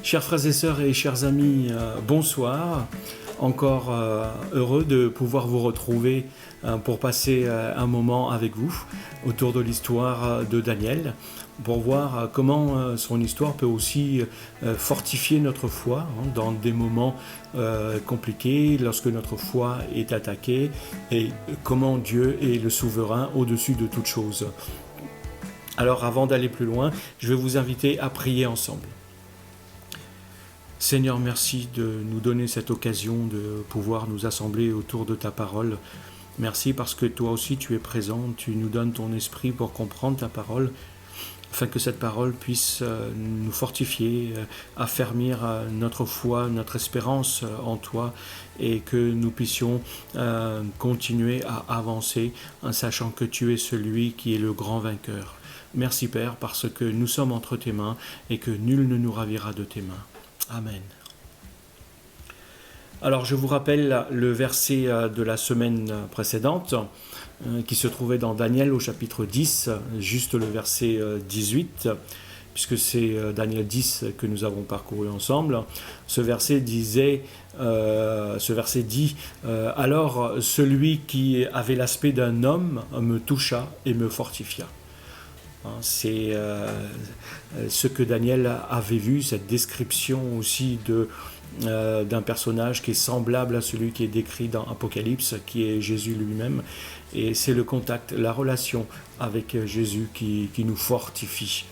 Chers frères et sœurs et chers amis, bonsoir. Encore heureux de pouvoir vous retrouver pour passer un moment avec vous autour de l'histoire de Daniel, pour voir comment son histoire peut aussi fortifier notre foi dans des moments compliqués, lorsque notre foi est attaquée, et comment Dieu est le souverain au-dessus de toute chose. Alors avant d'aller plus loin, je vais vous inviter à prier ensemble. Seigneur, merci de nous donner cette occasion de pouvoir nous assembler autour de ta parole. Merci parce que toi aussi tu es présent, tu nous donnes ton esprit pour comprendre ta parole, afin que cette parole puisse nous fortifier, affermir notre foi, notre espérance en toi, et que nous puissions continuer à avancer en sachant que tu es celui qui est le grand vainqueur. Merci Père, parce que nous sommes entre tes mains et que nul ne nous ravira de tes mains. Amen. Alors je vous rappelle le verset de la semaine précédente qui se trouvait dans Daniel au chapitre 10, juste le verset 18, puisque c'est Daniel 10 que nous avons parcouru ensemble. Ce verset dit alors celui qui avait l'aspect d'un homme me toucha et me fortifia. C'est ce que Daniel avait vu, cette description aussi d'un personnage qui est semblable à celui qui est décrit dans Apocalypse, qui est Jésus lui-même. Et c'est le contact, la relation avec Jésus qui nous fortifie.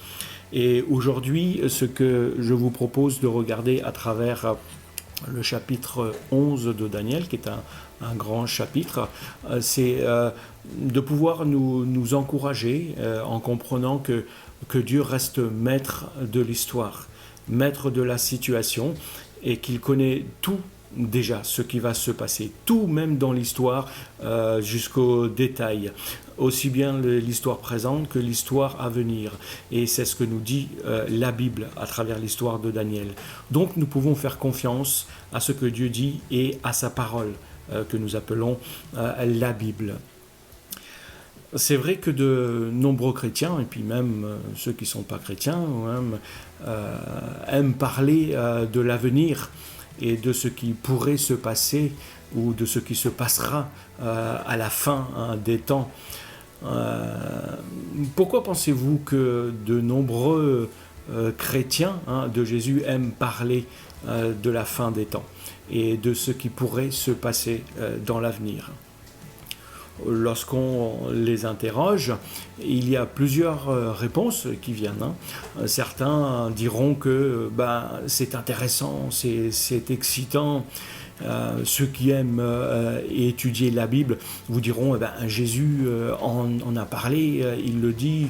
Et aujourd'hui, ce que je vous propose de regarder à travers le chapitre 11 de Daniel, qui est un grand chapitre, c'est de pouvoir nous encourager en comprenant que Dieu reste maître de l'histoire, maître de la situation, et qu'il connaît tout déjà ce qui va se passer, tout même dans l'histoire jusqu'au détail, aussi bien l'histoire présente que l'histoire à venir. Et c'est ce que nous dit la Bible à travers l'histoire de Daniel. Donc nous pouvons faire confiance à ce que Dieu dit et à sa parole que nous appelons la Bible. C'est vrai que de nombreux chrétiens, et puis même ceux qui ne sont pas chrétiens, aiment parler de l'avenir et de ce qui pourrait se passer ou de ce qui se passera à la fin des temps. Pourquoi pensez-vous que de nombreux chrétiens de Jésus aiment parler de la fin des temps et de ce qui pourrait se passer dans l'avenir ? Lorsqu'on les interroge, il y a plusieurs réponses qui viennent. Certains diront que c'est intéressant, c'est excitant. Ceux qui aiment étudier la Bible vous diront Jésus en a parlé, il le dit.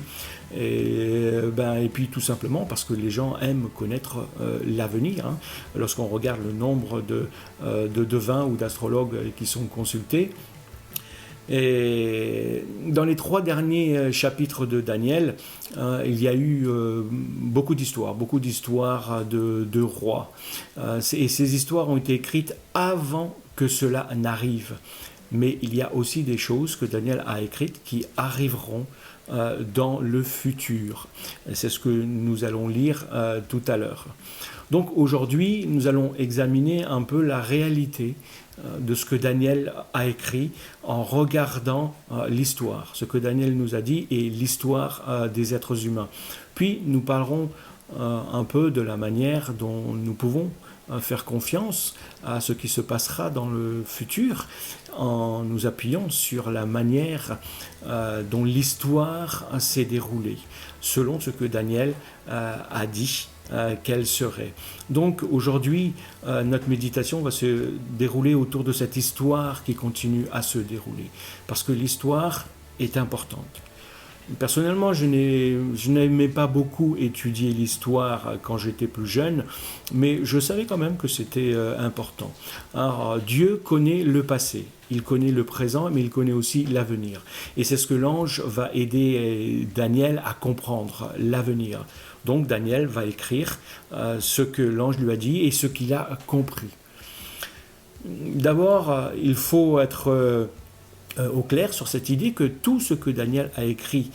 Et puis tout simplement parce que les gens aiment connaître l'avenir. Lorsqu'on regarde le nombre de devins ou d'astrologues qui sont consultés, et dans les 3 derniers chapitres de Daniel, il y a eu beaucoup d'histoires de rois. Et ces histoires ont été écrites avant que cela n'arrive. Mais il y a aussi des choses que Daniel a écrites qui arriveront dans le futur. Et c'est ce que nous allons lire tout à l'heure. Donc aujourd'hui, nous allons examiner un peu la réalité de ce que Daniel a écrit en regardant l'histoire, ce que Daniel nous a dit et l'histoire des êtres humains. Puis nous parlerons un peu de la manière dont nous pouvons faire confiance à ce qui se passera dans le futur en nous appuyant sur la manière dont l'histoire s'est déroulée, selon ce que Daniel a dit qu'elle serait. Donc aujourd'hui, notre méditation va se dérouler autour de cette histoire qui continue à se dérouler, parce que l'histoire est importante. Personnellement, je n'aimais pas beaucoup étudier l'histoire quand j'étais plus jeune, mais je savais quand même que c'était important. Alors, Dieu connaît le passé, il connaît le présent, mais il connaît aussi l'avenir. Et c'est ce que l'ange va aider Daniel à comprendre, l'avenir. Donc Daniel va écrire ce que l'ange lui a dit et ce qu'il a compris. D'abord, il faut être au clair sur cette idée que tout ce que Daniel a écrit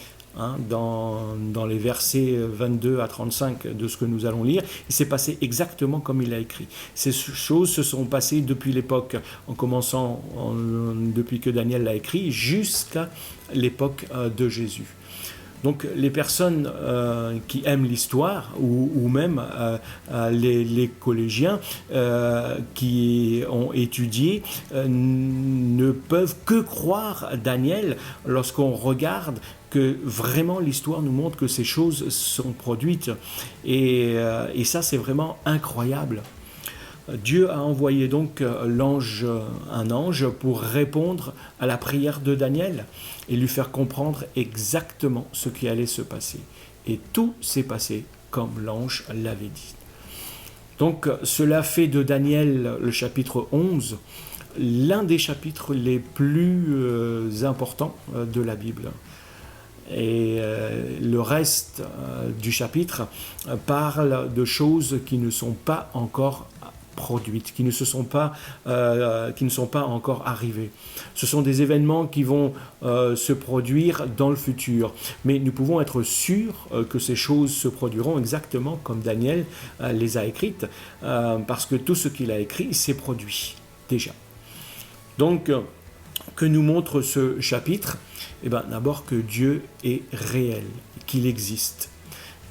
dans les versets 22 à 35 de ce que nous allons lire. Il s'est passé exactement comme il a écrit. Ces choses se sont passées depuis l'époque, depuis que Daniel l'a écrit, jusqu'à l'époque de Jésus. Donc les personnes qui aiment l'histoire, ou même les collégiens qui ont étudié, ne peuvent que croire Daniel lorsqu'on regarde que vraiment l'histoire nous montre que ces choses sont produites. Et ça, c'est vraiment incroyable. Dieu a envoyé donc un ange pour répondre à la prière de Daniel et lui faire comprendre exactement ce qui allait se passer. Et tout s'est passé comme l'ange l'avait dit. Donc cela fait de Daniel, le chapitre 11, l'un des chapitres les plus importants de la Bible. Et le reste du chapitre parle de choses qui ne sont pas encore produites, qui ne sont pas encore arrivées. Ce sont des événements qui vont se produire dans le futur. Mais nous pouvons être sûrs que ces choses se produiront exactement comme Daniel les a écrites, parce que tout ce qu'il a écrit s'est produit déjà. Donc, que nous montre ce chapitre? Eh bien, d'abord que Dieu est réel, qu'il existe,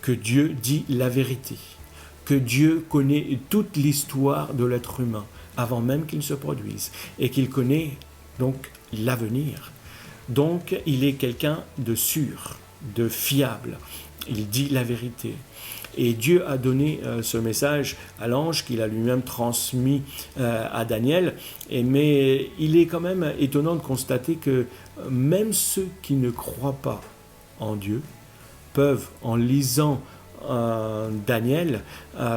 que Dieu dit la vérité, que Dieu connaît toute l'histoire de l'être humain avant même qu'il se produise et qu'il connaît donc l'avenir. Donc il est quelqu'un de sûr, de fiable, il dit la vérité. Et Dieu a donné ce message à l'ange qu'il a lui-même transmis à Daniel. Mais il est quand même étonnant de constater que même ceux qui ne croient pas en Dieu peuvent, en lisant Daniel,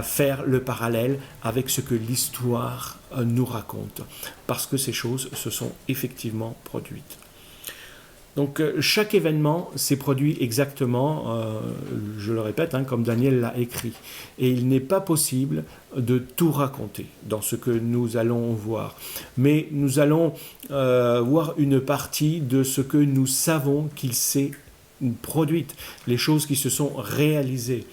faire le parallèle avec ce que l'histoire nous raconte, parce que ces choses se sont effectivement produites. Donc chaque événement s'est produit exactement, je le répète, comme Daniel l'a écrit. Et il n'est pas possible de tout raconter dans ce que nous allons voir. Mais nous allons voir une partie de ce que nous savons qu'il s'est produite, les choses qui se sont réalisées.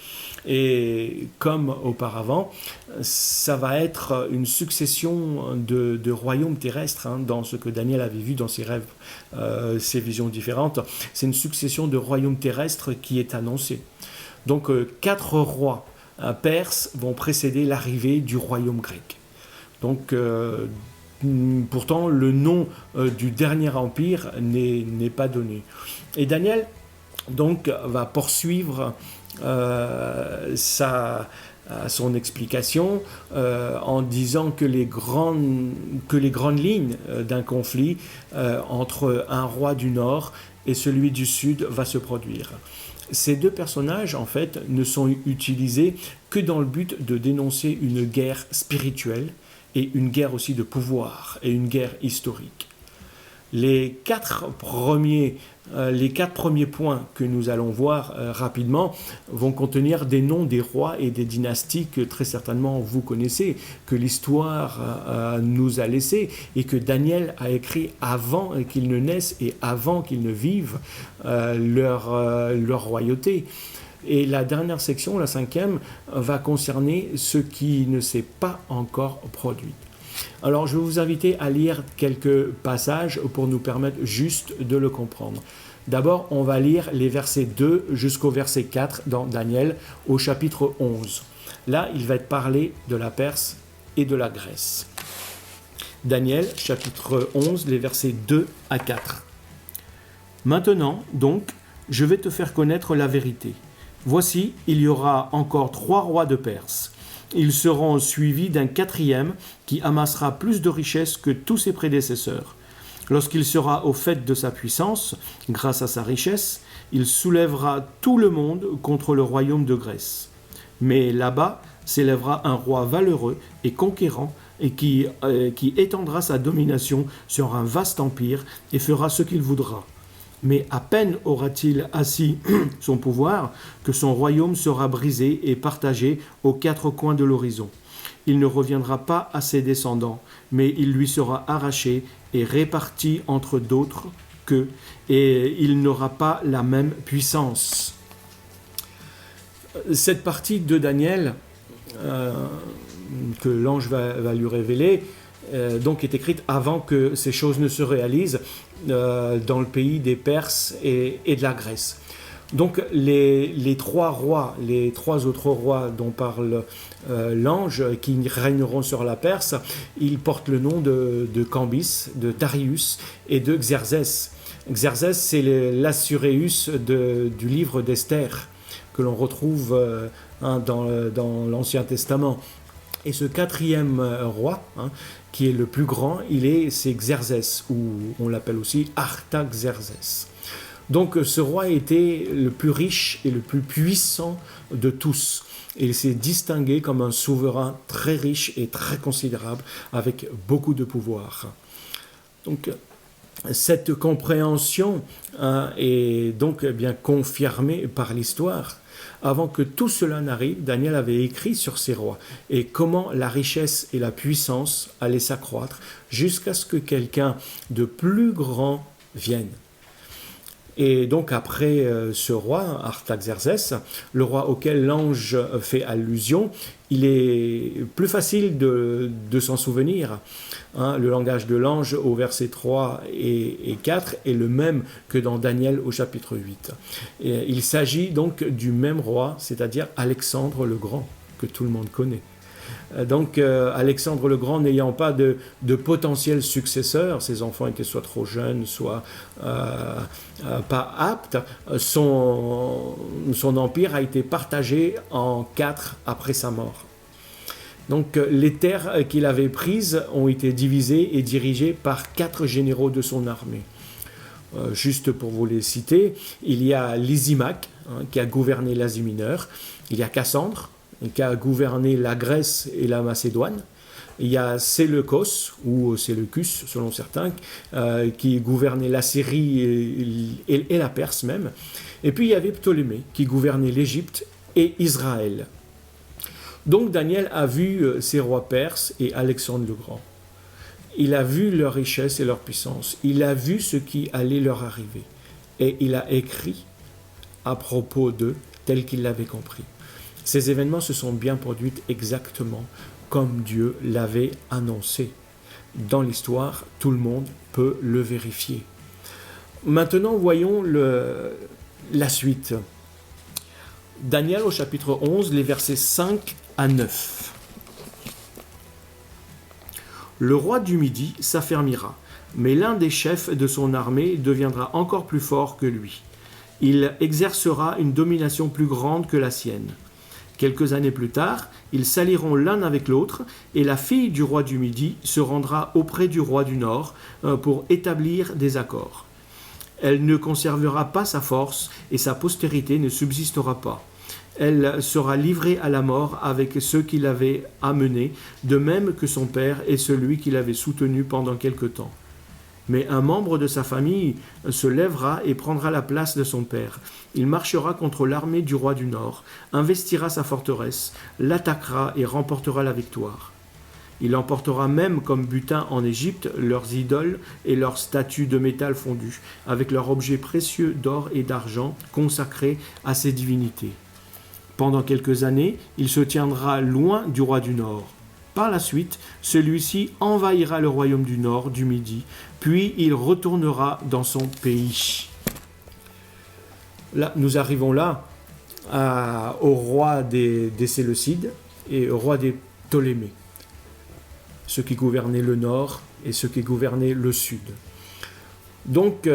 Et comme auparavant, ça va être une succession de royaumes terrestres, dans ce que Daniel avait vu dans ses rêves, ses visions différentes. C'est une succession de royaumes terrestres qui est annoncée. Donc 4 rois perses vont précéder l'arrivée du royaume grec. Donc pourtant le nom du dernier empire n'est pas donné. Et Daniel donc va poursuivre son explication en disant que les grandes lignes d'un conflit entre un roi du Nord et celui du Sud va se produire. Ces deux personnages, en fait, ne sont utilisés que dans le but de dénoncer une guerre spirituelle et une guerre aussi de pouvoir et une guerre historique. Les quatre premiers points que nous allons voir rapidement vont contenir des noms des rois et des dynasties que très certainement vous connaissez, que l'histoire nous a laissés et que Daniel a écrit avant qu'ils ne naissent et avant qu'ils ne vivent leur royauté. Et la dernière section, la 5e, va concerner ce qui ne s'est pas encore produit. Alors, je vais vous inviter à lire quelques passages pour nous permettre juste de le comprendre. D'abord, on va lire les versets 2 jusqu'au verset 4 dans Daniel, au chapitre 11. Là, il va être parlé de la Perse et de la Grèce. Daniel, chapitre 11, les versets 2 à 4. Maintenant, donc, je vais te faire connaître la vérité. Voici, il y aura encore 3 rois de Perse. Ils seront suivis d'un 4e qui amassera plus de richesses que tous ses prédécesseurs. Lorsqu'il sera au fait de sa puissance, grâce à sa richesse, il soulèvera tout le monde contre le royaume de Grèce. Mais là-bas s'élèvera un roi valeureux et conquérant et qui étendra sa domination sur un vaste empire et fera ce qu'il voudra. Mais à peine aura-t-il assis son pouvoir que son royaume sera brisé et partagé aux 4 coins de l'horizon. Il ne reviendra pas à ses descendants, mais il lui sera arraché et réparti entre d'autres qu'eux, et il n'aura pas la même puissance. Cette partie de Daniel, que l'ange va lui révéler, donc est écrite avant que ces choses ne se réalisent dans le pays des Perses et de la Grèce. Donc les trois rois, les trois autres rois dont parle l'ange, qui régneront sur la Perse, ils portent le nom de Cambis, de Darius et de Xerxès. Xerxès, c'est l'Assuréus du livre d'Esther, que l'on retrouve dans l'Ancien Testament. Et ce quatrième roi, qui est le plus grand, c'est Xerxès, ou on l'appelle aussi Artaxerxès. Donc ce roi était le plus riche et le plus puissant de tous. Et il s'est distingué comme un souverain très riche et très considérable, avec beaucoup de pouvoir. Donc cette compréhension est donc bien confirmée par l'histoire. Avant que tout cela n'arrive, Daniel avait écrit sur ces rois et comment la richesse et la puissance allaient s'accroître jusqu'à ce que quelqu'un de plus grand vienne. Et donc après ce roi, Artaxerxès, le roi auquel l'ange fait allusion, il est plus facile de s'en souvenir. Le langage de l'ange au verset 3 et 4 est le même que dans Daniel au chapitre 8. Et il s'agit donc du même roi, c'est-à-dire Alexandre le Grand, que tout le monde connaît. Donc Alexandre le Grand n'ayant pas de potentiels successeurs, ses enfants étaient soit trop jeunes, soit pas aptes, son empire a été partagé en 4 après sa mort. Donc les terres qu'il avait prises ont été divisées et dirigées par 4 généraux de son armée. Juste pour vous les citer, il y a Lysimaque, qui a gouverné l'Asie mineure, il y a Cassandre, qui a gouverné la Grèce et la Macédoine. Il y a Séleucos, ou Séleucus selon certains, qui gouvernait la Syrie et la Perse même. Et puis il y avait Ptolémée, qui gouvernait l'Égypte et Israël. Donc Daniel a vu ces rois perses et Alexandre le Grand. Il a vu leur richesse et leur puissance. Il a vu ce qui allait leur arriver. Et il a écrit à propos d'eux tel qu'il l'avait compris. Ces événements se sont bien produits exactement comme Dieu l'avait annoncé. Dans l'histoire, tout le monde peut le vérifier. Maintenant, voyons la suite. Daniel au chapitre 11, les versets 5 à 9. Le roi du Midi s'affermira, mais l'un des chefs de son armée deviendra encore plus fort que lui. Il exercera une domination plus grande que la sienne. Quelques années plus tard, ils s'allieront l'un avec l'autre, et la fille du roi du Midi se rendra auprès du roi du Nord pour établir des accords. Elle ne conservera pas sa force, et sa postérité ne subsistera pas. Elle sera livrée à la mort avec ceux qui l'avaient amenée, de même que son père et celui qui l'avait soutenu pendant quelque temps. Mais un membre de sa famille se lèvera et prendra la place de son père. Il marchera contre l'armée du roi du Nord, investira sa forteresse, l'attaquera et remportera la victoire. Il emportera même comme butin en Égypte leurs idoles et leurs statues de métal fondu, avec leurs objets précieux d'or et d'argent consacrés à ses divinités. Pendant quelques années, il se tiendra loin du roi du Nord. Par la suite, celui-ci envahira le royaume du Nord, du Midi, puis il retournera dans son pays. Là, nous arrivons là au roi des Séleucides et au roi des Ptolémées, ceux qui gouvernaient le Nord et ceux qui gouvernaient le Sud. Donc,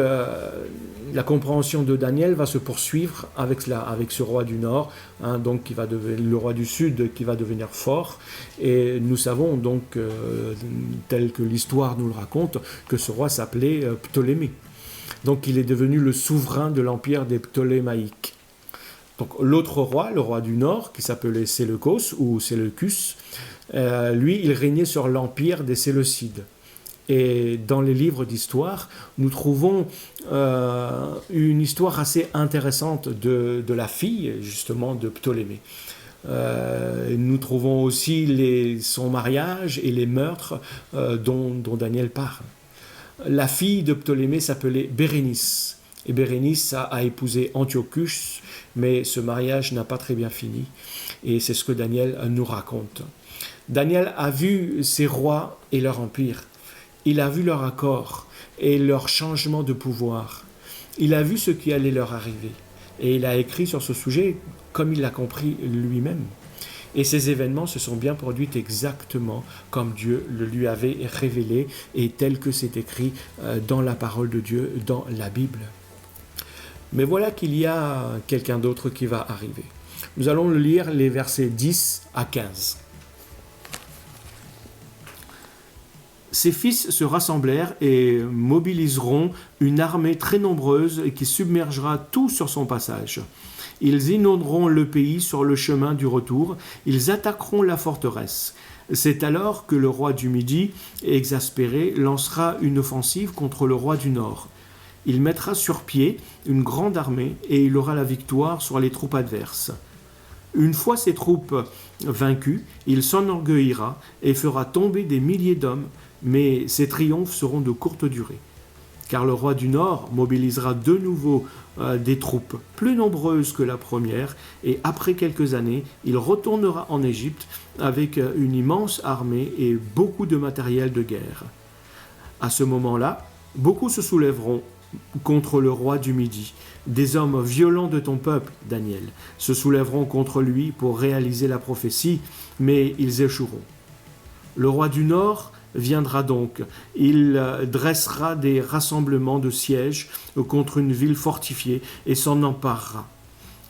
la compréhension de Daniel va se poursuivre avec ce roi du Nord, donc qui va devenir le roi du Sud, qui va devenir fort. Et nous savons donc, tel que l'histoire nous le raconte, que ce roi s'appelait Ptolémée. Donc, il est devenu le souverain de l'empire des Ptolémaïques. Donc, l'autre roi, le roi du Nord, qui s'appelait Séleucos ou Séleucus, lui, il régnait sur l'empire des Séleucides. Et dans les livres d'histoire, nous trouvons une histoire assez intéressante de la fille, justement, de Ptolémée. Nous trouvons aussi son mariage et les meurtres dont Daniel parle. La fille de Ptolémée s'appelait Bérénice. Et Bérénice a épousé Antiochus, mais ce mariage n'a pas très bien fini. Et c'est ce que Daniel nous raconte. Daniel a vu ces rois et leur empire. Il a vu leur accord et leur changement de pouvoir. Il a vu ce qui allait leur arriver. Et il a écrit sur ce sujet comme il l'a compris lui-même. Et ces événements se sont bien produits exactement comme Dieu le lui avait révélé et tel que c'est écrit dans la parole de Dieu, dans la Bible. Mais voilà qu'il y a quelqu'un d'autre qui va arriver. Nous allons le lire les versets 10 à 15. Ses fils se rassemblèrent et mobiliseront une armée très nombreuse qui submergera tout sur son passage. Ils inonderont le pays sur le chemin du retour, ils attaqueront la forteresse. C'est alors que le roi du Midi, exaspéré, lancera une offensive contre le roi du Nord. Il mettra sur pied une grande armée et il aura la victoire sur les troupes adverses. Une fois ces troupes vaincues, il s'enorgueillira et fera tomber des milliers d'hommes, mais ses triomphes seront de courte durée. Car le roi du Nord mobilisera de nouveau des troupes plus nombreuses que la première, et après quelques années, il retournera en Égypte avec une immense armée et beaucoup de matériel de guerre. À ce moment-là, beaucoup se soulèveront contre le roi du Midi. Des hommes violents de ton peuple, Daniel, se soulèveront contre lui pour réaliser la prophétie, mais ils échoueront. Le roi du Nord viendra donc. Il dressera des rassemblements de sièges contre une ville fortifiée et s'en emparera.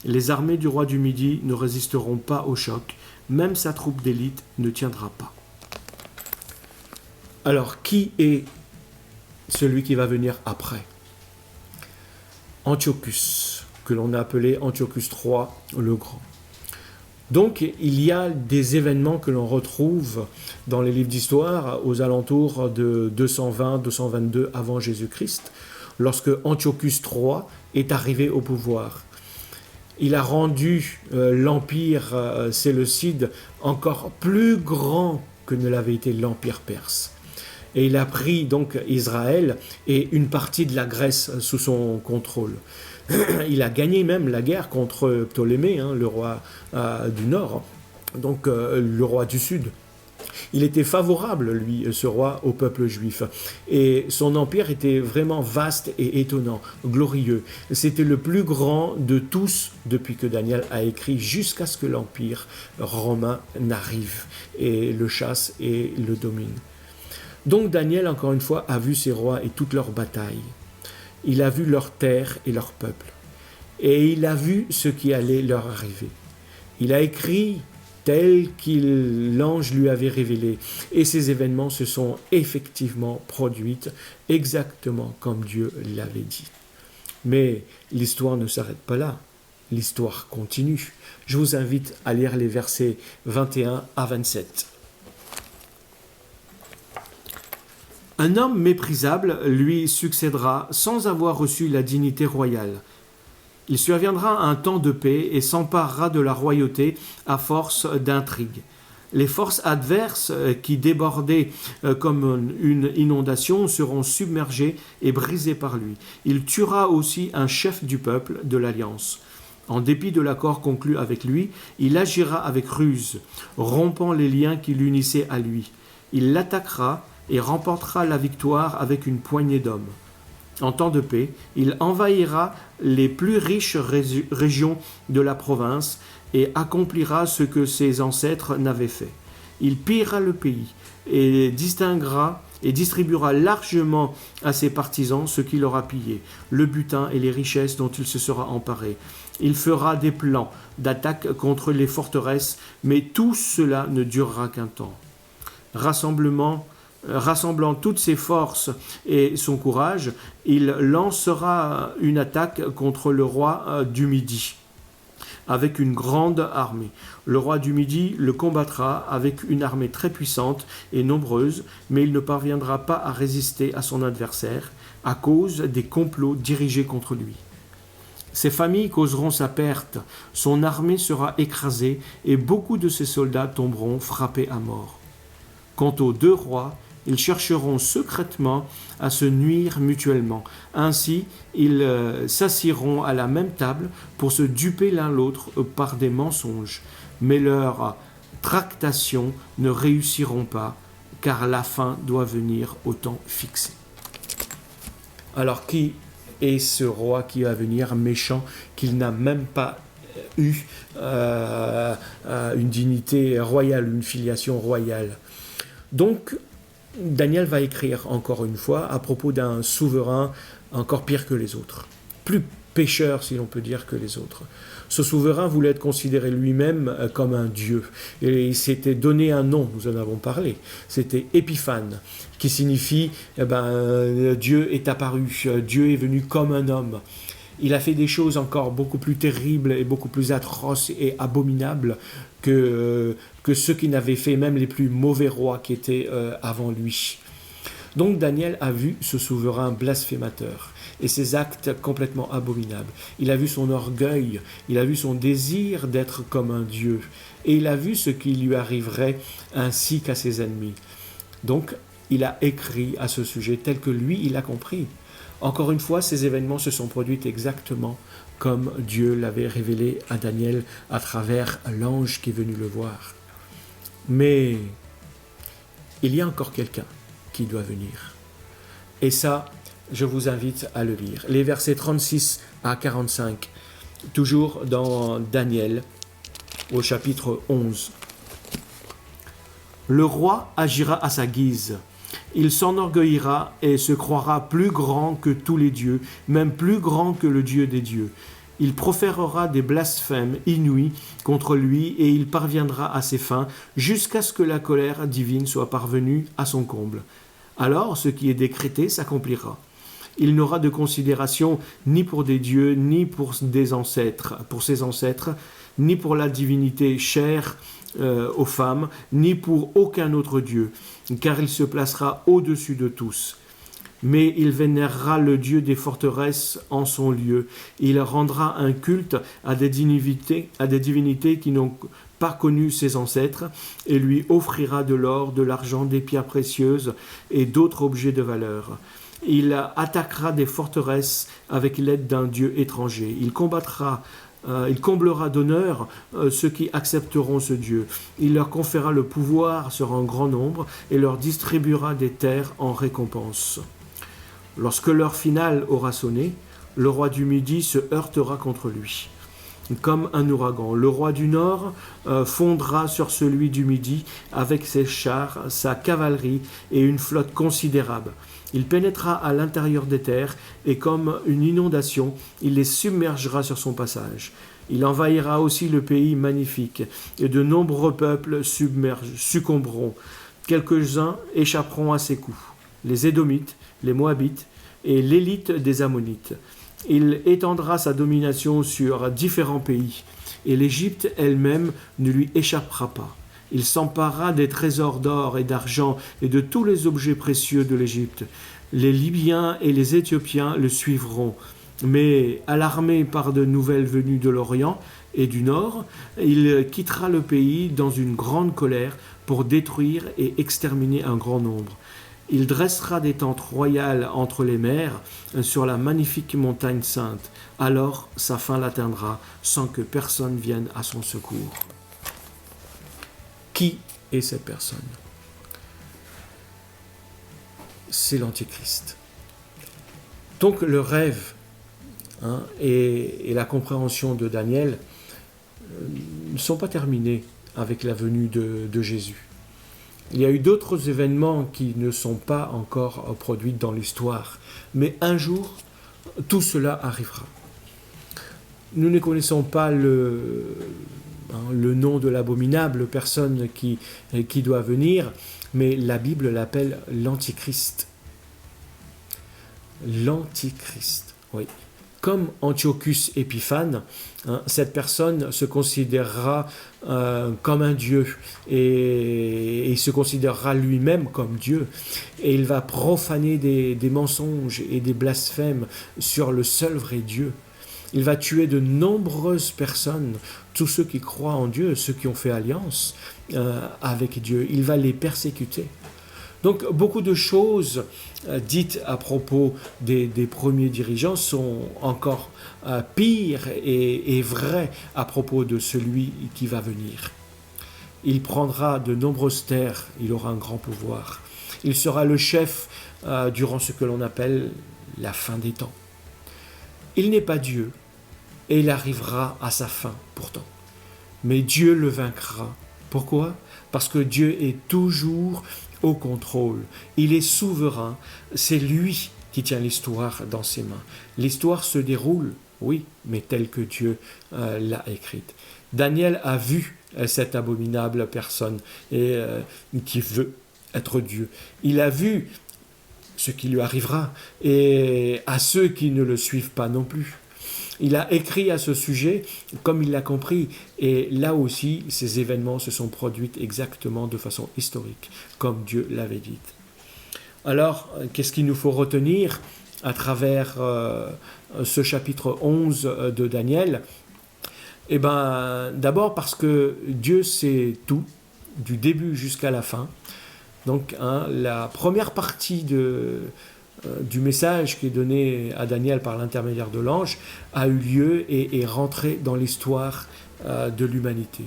Les armées du roi du Midi ne résisteront pas au choc, même sa troupe d'élite ne tiendra pas. Alors, qui est celui qui va venir après ? Antiochus, que l'on a appelé Antiochus III le Grand. Donc, il y a des événements que l'on retrouve dans les livres d'histoire aux alentours de 220-222 avant Jésus-Christ, lorsque Antiochus III est arrivé au pouvoir. Il a rendu l'empire séleucide encore plus grand que ne l'avait été l'empire perse. Et il a pris donc Israël et une partie de la Grèce sous son contrôle. Il a gagné même la guerre contre Ptolémée, le roi du Nord, donc le roi du Sud. Il était favorable, lui, ce roi, au peuple juif. Et son empire était vraiment vaste et étonnant, glorieux. C'était le plus grand de tous depuis que Daniel a écrit, jusqu'à ce que l'empire romain n'arrive et le chasse et le domine. Donc Daniel, encore une fois, a vu ces rois et toutes leurs batailles. Il a vu leurs terres et leur peuple. Et il a vu ce qui allait leur arriver. Il a écrit tel qu'il l'ange lui avait révélé. Et ces événements se sont effectivement produits exactement comme Dieu l'avait dit. Mais l'histoire ne s'arrête pas là. L'histoire continue. Je vous invite à lire les versets 21 à 27. Un homme méprisable lui succédera sans avoir reçu la dignité royale. Il surviendra un temps de paix et s'emparera de la royauté à force d'intrigues. Les forces adverses qui débordaient comme une inondation seront submergées et brisées par lui. Il tuera aussi un chef du peuple de l'Alliance. En dépit de l'accord conclu avec lui, il agira avec ruse, rompant les liens qui l'unissaient à lui. Il l'attaquera et remportera la victoire avec une poignée d'hommes. En temps de paix, il envahira les plus riches régions de la province et accomplira ce que ses ancêtres n'avaient fait. Il pillera le pays et distinguera et distribuera largement à ses partisans ce qu'il aura pillé, le butin et les richesses dont il se sera emparé. Il fera des plans d'attaque contre les forteresses, mais tout cela ne durera qu'un temps. Rassemblant toutes ses forces et son courage, il lancera une attaque contre le roi du Midi avec une grande armée. Le roi du Midi le combattra avec une armée très puissante et nombreuse, mais il ne parviendra pas à résister à son adversaire à cause des complots dirigés contre lui. Ses familles causeront sa perte, son armée sera écrasée et beaucoup de ses soldats tomberont frappés à mort. Quant aux deux rois, Ils chercheront secrètement à se nuire mutuellement. Ainsi, ils s'assiront à la même table pour se duper l'un l'autre par des mensonges. Mais leurs tractations ne réussiront pas, car la fin doit venir au temps fixé. Alors, qui est ce roi qui va venir méchant, qu'il n'a même pas eu une dignité royale, une filiation royale? Donc, Daniel va écrire encore une fois à propos d'un souverain encore pire que les autres, plus pécheur si l'on peut dire que les autres. Ce souverain voulait être considéré lui-même comme un dieu, et il s'était donné un nom, nous en avons parlé, c'était Épiphane, qui signifie Dieu est apparu, Dieu est venu comme un homme. Il a fait des choses encore beaucoup plus terribles et beaucoup plus atroces et abominables que ceux qui n'avaient fait, même les plus mauvais rois qui étaient avant lui. Donc Daniel a vu ce souverain blasphémateur et ses actes complètement abominables. Il a vu son orgueil, il a vu son désir d'être comme un dieu, et il a vu ce qui lui arriverait ainsi qu'à ses ennemis. Donc il a écrit à ce sujet tel que lui, il a compris. Encore une fois, ces événements se sont produits exactement comme Dieu l'avait révélé à Daniel à travers l'ange qui est venu le voir. Mais il y a encore quelqu'un qui doit venir. Et ça, je vous invite à le lire. Les versets 36 à 45, toujours dans Daniel, au chapitre 11. Le roi agira à sa guise. Il s'enorgueillira et se croira plus grand que tous les dieux, même plus grand que le Dieu des dieux. Il proférera des blasphèmes inouïs contre lui et il parviendra à ses fins jusqu'à ce que la colère divine soit parvenue à son comble. Alors ce qui est décrété s'accomplira. Il n'aura de considération ni pour des dieux, ni pour ses ancêtres, ni pour la divinité chère aux femmes, ni pour aucun autre dieu, car il se placera au-dessus de tous. Mais il vénérera le Dieu des forteresses en son lieu. Il rendra un culte à des divinités qui n'ont pas connu ses ancêtres, et lui offrira de l'or, de l'argent, des pierres précieuses et d'autres objets de valeur. Il attaquera des forteresses avec l'aide d'un dieu étranger. Il comblera d'honneur ceux qui accepteront ce Dieu. Il leur conférera le pouvoir sur un grand nombre et leur distribuera des terres en récompense. Lorsque l'heure finale aura sonné, le roi du Midi se heurtera contre lui, comme un ouragan. Le roi du Nord fondra sur celui du Midi avec ses chars, sa cavalerie et une flotte considérable. Il pénétrera à l'intérieur des terres et comme une inondation, il les submergera sur son passage. Il envahira aussi le pays magnifique et de nombreux peuples succomberont. Quelques-uns échapperont à ses coups. Les Édomites, les Moabites et l'élite des Ammonites. Il étendra sa domination sur différents pays et l'Égypte elle-même ne lui échappera pas. Il s'emparera des trésors d'or et d'argent et de tous les objets précieux de l'Égypte. Les Libyens et les Éthiopiens le suivront. Mais alarmé par de nouvelles venues de l'Orient et du Nord, il quittera le pays dans une grande colère pour détruire et exterminer un grand nombre. Il dressera des tentes royales entre les mers sur la magnifique montagne sainte. Alors sa fin l'atteindra sans que personne vienne à son secours. Qui est cette personne? C'est l'Antichrist. Donc le rêve et la compréhension de Daniel ne sont pas terminés avec la venue de Jésus. Il y a eu d'autres événements qui ne sont pas encore produits dans l'histoire, mais un jour, tout cela arrivera. Nous ne connaissons pas le nom de l'abominable personne qui doit venir, mais la Bible l'appelle l'Antichrist. L'Antichrist, oui. Comme Antiochus Épiphane, cette personne se considérera comme un dieu et il se considérera lui-même comme Dieu. Et il va profaner des mensonges et des blasphèmes sur le seul vrai Dieu. Il va tuer de nombreuses personnes, tous ceux qui croient en Dieu, ceux qui ont fait alliance avec Dieu. Il va les persécuter. Donc beaucoup de choses dites à propos des premiers dirigeants sont encore pires et vraies à propos de celui qui va venir. Il prendra de nombreuses terres, il aura un grand pouvoir. Il sera le chef durant ce que l'on appelle la fin des temps. Il n'est pas Dieu, et il arrivera à sa fin pourtant. Mais Dieu le vaincra. Pourquoi ? Parce que Dieu est toujours au contrôle. Il est souverain. C'est lui qui tient l'histoire dans ses mains. L'histoire se déroule, oui, mais telle que Dieu l'a écrite. Daniel a vu cette abominable personne qui veut être Dieu. Il a vu ce qui lui arrivera et à ceux qui ne le suivent pas non plus. Il a écrit à ce sujet comme il l'a compris et là aussi ces événements se sont produits exactement de façon historique comme Dieu l'avait dit. Alors qu'est-ce qu'il nous faut retenir à travers ce chapitre 11 de Daniel ? Eh bien d'abord parce que Dieu sait tout du début jusqu'à la fin. Donc la première partie du message qui est donné à Daniel par l'intermédiaire de l'ange a eu lieu et est rentré dans l'histoire de l'humanité.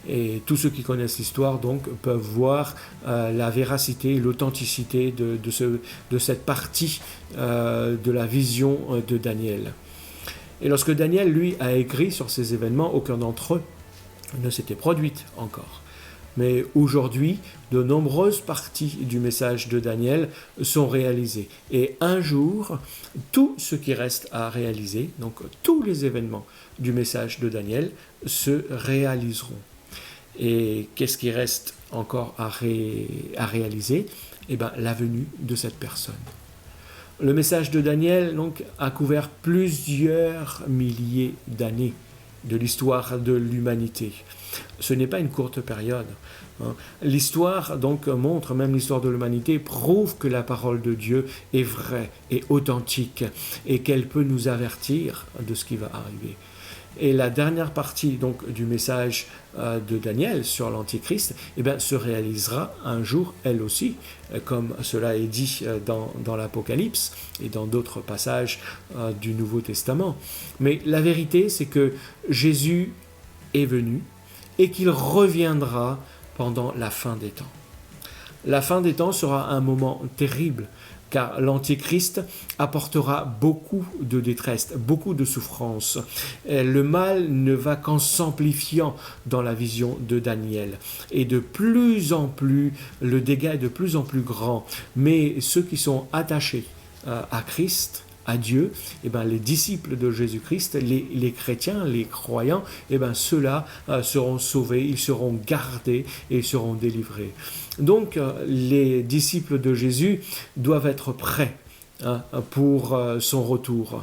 Et tous ceux qui connaissent l'histoire donc peuvent voir la véracité et l'authenticité de cette partie de la vision de Daniel. Et lorsque Daniel, lui, a écrit sur ces événements, aucun d'entre eux ne s'était produit encore. Mais aujourd'hui, de nombreuses parties du message de Daniel sont réalisées. Et un jour, tout ce qui reste à réaliser, donc tous les événements du message de Daniel, se réaliseront. Et qu'est-ce qui reste encore à réaliser ? Eh bien, la venue de cette personne. Le message de Daniel donc, a couvert plusieurs milliers d'années de l'histoire de l'humanité. Ce n'est pas une courte période. L'histoire donc montre, même l'histoire de l'humanité, prouve que la parole de Dieu est vraie et authentique et qu'elle peut nous avertir de ce qui va arriver. Et la dernière partie donc, du message de Daniel sur l'Antichrist se réalisera un jour, elle aussi, comme cela est dit dans l'Apocalypse et dans d'autres passages du Nouveau Testament. Mais la vérité, c'est que Jésus est venu et qu'il reviendra pendant la fin des temps. La fin des temps sera un moment terrible, car l'Antichrist apportera beaucoup de détresse, beaucoup de souffrance. Le mal ne va qu'en s'amplifiant dans la vision de Daniel. Et de plus en plus, le dégât est de plus en plus grand. Mais ceux qui sont attachés à Christ, à Dieu, les disciples de Jésus-Christ, les chrétiens, les croyants, ceux-là seront sauvés, ils seront gardés et ils seront délivrés. Donc, les disciples de Jésus doivent être prêts pour son retour.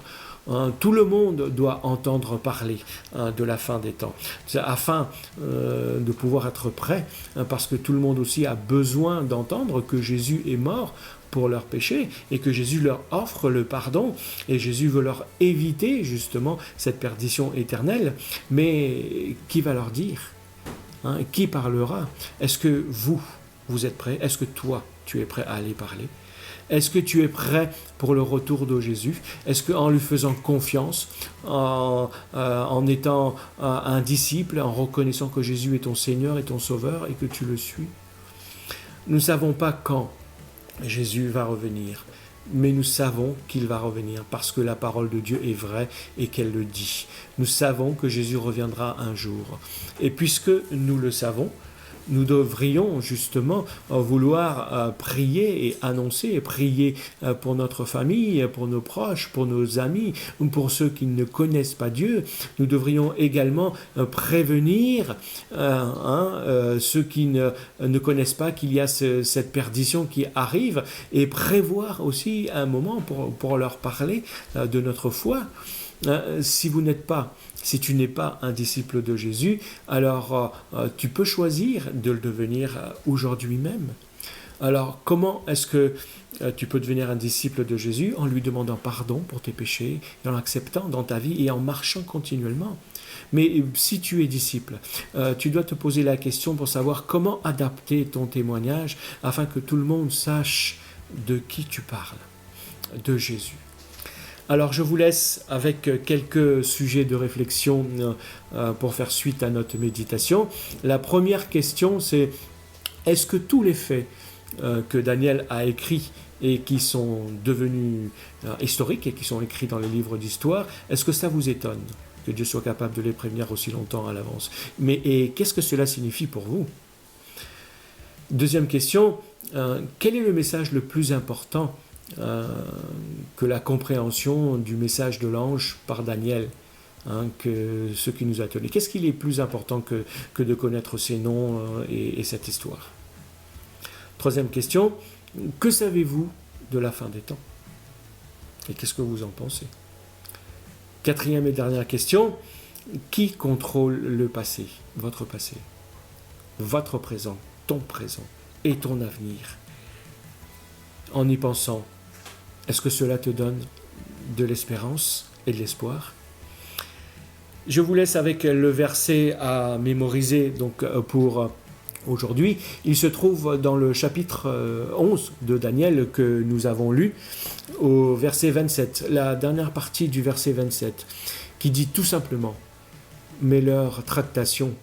Tout le monde doit entendre parler de la fin des temps, afin de pouvoir être prêt, parce que tout le monde aussi a besoin d'entendre que Jésus est mort pour leurs péchés et que Jésus leur offre le pardon et Jésus veut leur éviter justement cette perdition éternelle. Mais qui va leur dire ? Qui parlera ? Est-ce que vous êtes prêts ? Est-ce que toi, tu es prêt à aller parler ? Est-ce que tu es prêt pour le retour de Jésus ? Est-ce qu'en lui faisant confiance, en étant un disciple, en reconnaissant que Jésus est ton Seigneur et ton Sauveur et que tu le suis ? Nous ne savons pas quand Jésus va revenir, mais nous savons qu'il va revenir parce que la parole de Dieu est vraie et qu'elle le dit. Nous savons que Jésus reviendra un jour. Et puisque nous le savons, nous devrions justement vouloir prier et annoncer, et prier pour notre famille, pour nos proches, pour nos amis, ou pour ceux qui ne connaissent pas Dieu. Nous devrions également prévenir ceux qui ne connaissent pas qu'il y a cette perdition qui arrive et prévoir aussi un moment pour leur parler de notre foi. Si tu n'es pas un disciple de Jésus, alors tu peux choisir de le devenir aujourd'hui même. Alors, comment est-ce que tu peux devenir un disciple de Jésus? En lui demandant pardon pour tes péchés, et en l'acceptant dans ta vie et en marchant continuellement. Mais si tu es disciple, tu dois te poser la question pour savoir comment adapter ton témoignage afin que tout le monde sache de qui tu parles, de Jésus. Alors je vous laisse avec quelques sujets de réflexion pour faire suite à notre méditation. La première question, c'est: est-ce que tous les faits que Daniel a écrits et qui sont devenus historiques et qui sont écrits dans les livres d'histoire, est-ce que ça vous étonne que Dieu soit capable de les prévenir aussi longtemps à l'avance? Et qu'est-ce que cela signifie pour vous? Deuxième question, quel est le message le plus important que la compréhension du message de l'ange par Daniel, que ce qui nous a donné? Qu'est-ce qui est plus important que de connaître ces noms et cette histoire? Troisième question, que savez-vous de la fin des temps? Et qu'est-ce que vous en pensez? Quatrième et dernière question, qui contrôle le passé, votre présent, ton présent et ton avenir? En y pensant, est-ce que cela te donne de l'espérance et de l'espoir? Je vous laisse avec le verset à mémoriser donc, pour aujourd'hui. Il se trouve dans le chapitre 11 de Daniel que nous avons lu, au verset 27, la dernière partie du verset 27, qui dit tout simplement: mais leur tractation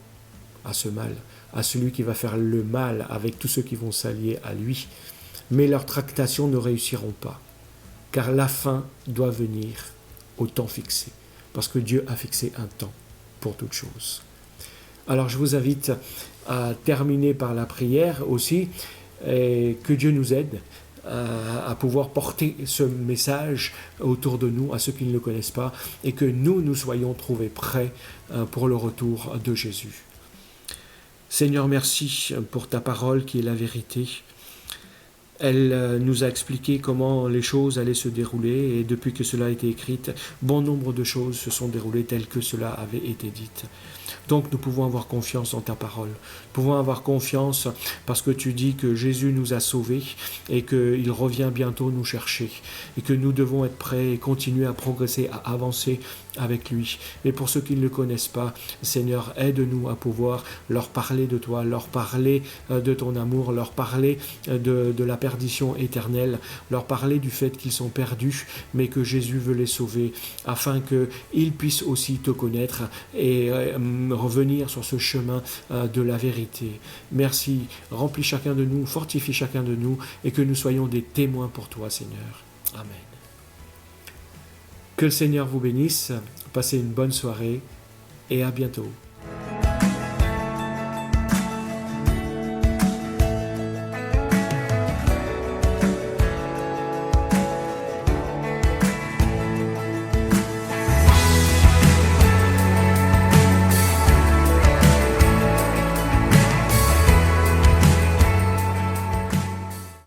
à ce mal, à celui qui va faire le mal avec tous ceux qui vont s'allier à lui, mais leurs tractations ne réussiront pas, car la fin doit venir au temps fixé, parce que Dieu a fixé un temps pour toutes choses. Alors je vous invite à terminer par la prière aussi, et que Dieu nous aide à pouvoir porter ce message autour de nous, à ceux qui ne le connaissent pas, et que nous soyons trouvés prêts pour le retour de Jésus. Seigneur, merci pour ta parole qui est la vérité. Elle nous a expliqué comment les choses allaient se dérouler, et depuis que cela a été écrit, bon nombre de choses se sont déroulées telles que cela avait été dit. Donc nous pouvons avoir confiance en ta parole. Nous pouvons avoir confiance parce que tu dis que Jésus nous a sauvés et qu'il revient bientôt nous chercher. Et que nous devons être prêts et continuer à progresser, à avancer avec lui. Mais pour ceux qui ne le connaissent pas, Seigneur, aide-nous à pouvoir leur parler de toi, leur parler de ton amour, leur parler de la perdition éternelle, leur parler du fait qu'ils sont perdus, mais que Jésus veut les sauver, afin qu'ils puissent aussi te connaître et revenir sur ce chemin de la vérité. Merci, remplis chacun de nous, fortifie chacun de nous, et que nous soyons des témoins pour toi, Seigneur. Amen. Que le Seigneur vous bénisse, passez une bonne soirée et à bientôt.